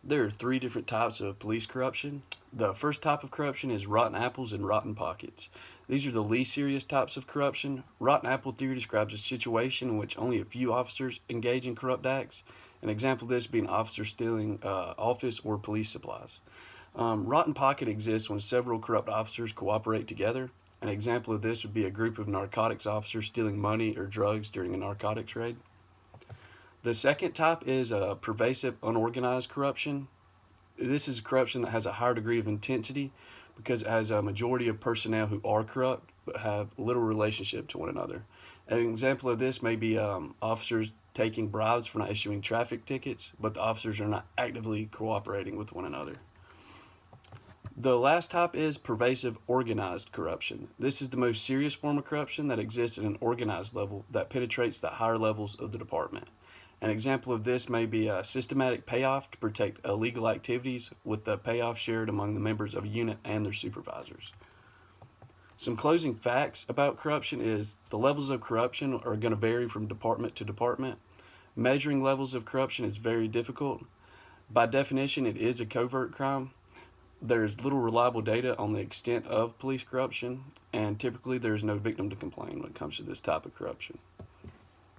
There are three different types of police corruption. The first type of corruption is rotten apples and rotten pockets. These are the least serious types of corruption. Rotten apple theory describes a situation in which only a few officers engage in corrupt acts. An example of this being officers stealing office or police supplies. Rotten pocket exists when several corrupt officers cooperate together. An example of this would be a group of narcotics officers stealing money or drugs during a narcotics raid. The second type is pervasive unorganized corruption. This is corruption that has a higher degree of intensity because it has a majority of personnel who are corrupt but have little relationship to one another. An example of this may be officers taking bribes for not issuing traffic tickets, but the officers are not actively cooperating with one another. The last type is pervasive organized corruption. This is the most serious form of corruption that exists at an organized level that penetrates the higher levels of the department. An example of this may be a systematic payoff to protect illegal activities, with the payoff shared among the members of a unit and their supervisors. Some closing facts about corruption is the levels of corruption are going to vary from department to department. Measuring levels of corruption is very difficult. By definition, it is a covert crime. There's little reliable data on the extent of police corruption, and typically there's no victim to complain when it comes to this type of corruption.